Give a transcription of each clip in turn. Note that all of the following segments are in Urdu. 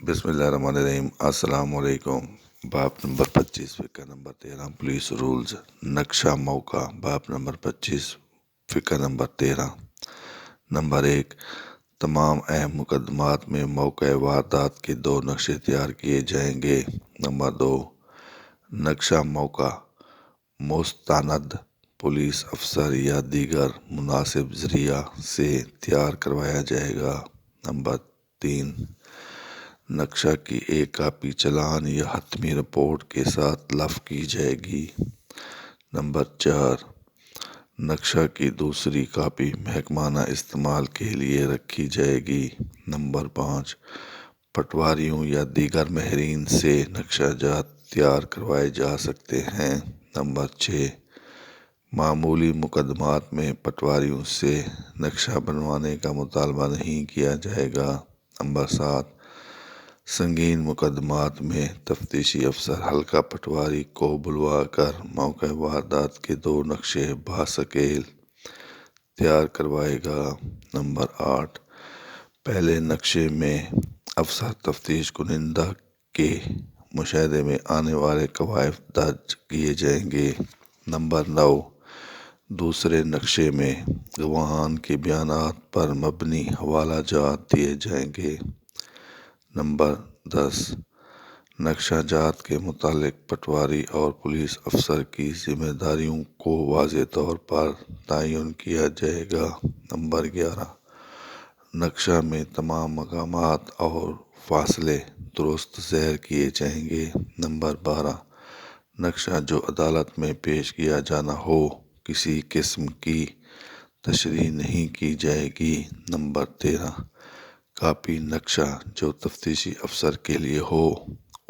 بسم اللہ الرحمن الرحیم۔ السلام علیکم۔ باب نمبر 25 فقہ نمبر 13 پولیس رولز۔ نقشہ موقع۔ باب نمبر 25 فقہ نمبر 13۔ نمبر 1، تمام اہم مقدمات میں موقع واردات کے 2 نقشے تیار کیے جائیں گے۔ نمبر 2، نقشہ موقع مستند پولیس افسر یا دیگر مناسب ذریعہ سے تیار کروایا جائے گا۔ نمبر 3، نقشہ کی ایک کاپی چالان یا حتمی رپورٹ کے ساتھ لفظ کی جائے گی۔ نمبر 4، نقشہ کی دوسری کاپی محکمانہ استعمال کے لیے رکھی جائے گی۔ نمبر 5، پٹواریوں یا دیگر ماہرین سے نقشہ جات تیار کروائے جا سکتے ہیں۔ نمبر 6، معمولی مقدمات میں پٹواریوں سے نقشہ بنوانے کا مطالبہ نہیں کیا جائے گا۔ نمبر 7، سنگین مقدمات میں تفتیشی افسر حلقہ پٹواری کو بلوا کر موقع واردات کے 2 نقشے باسکیل تیار کروائے گا۔ نمبر 8، پہلے نقشے میں افسر تفتیش کنندہ کے مشاہدے میں آنے والے کوائف درج کیے جائیں گے۔ نمبر 9، دوسرے نقشے میں گواہان کے بیانات پر مبنی حوالہ جات دیے جائیں گے۔ نمبر 10، نقشہ جات کے متعلق پٹواری اور پولیس افسر کی ذمہ داریوں کو واضح طور پر تعین کیا جائے گا۔ نمبر 11، نقشہ میں تمام مقامات اور فاصلے درست ذیل کیے جائیں گے۔ نمبر 12، نقشہ جو عدالت میں پیش کیا جانا ہو کسی قسم کی تشریح نہیں کی جائے گی۔ نمبر 13، کاپی نقشہ جو تفتیشی افسر کے لیے ہو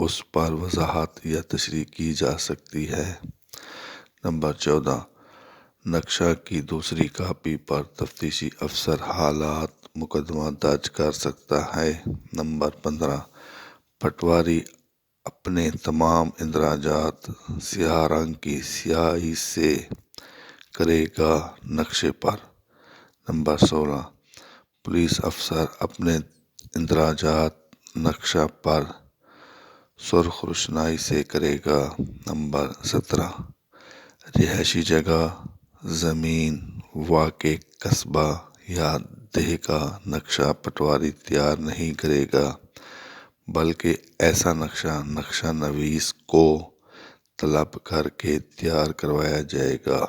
اس پر وضاحت یا تشریح کی جا سکتی ہے۔ نمبر 14، نقشہ کی دوسری کاپی پر تفتیشی افسر حالات مقدمہ درج کر سکتا ہے۔ نمبر 15، پٹواری اپنے تمام اندراجات سیاہ رنگ کی سیاہی سے کرے گا نقشے پر۔ نمبر 16، پولیس افسر اپنے اندراجات نقشہ پر سرخ روشنائی سے کرے گا۔ نمبر 17، رہائشی جگہ، زمین، واقع قصبہ یا دیہی کا نقشہ پٹواری تیار نہیں کرے گا بلکہ ایسا نقشہ نویس کو طلب کر کے تیار کروایا جائے گا۔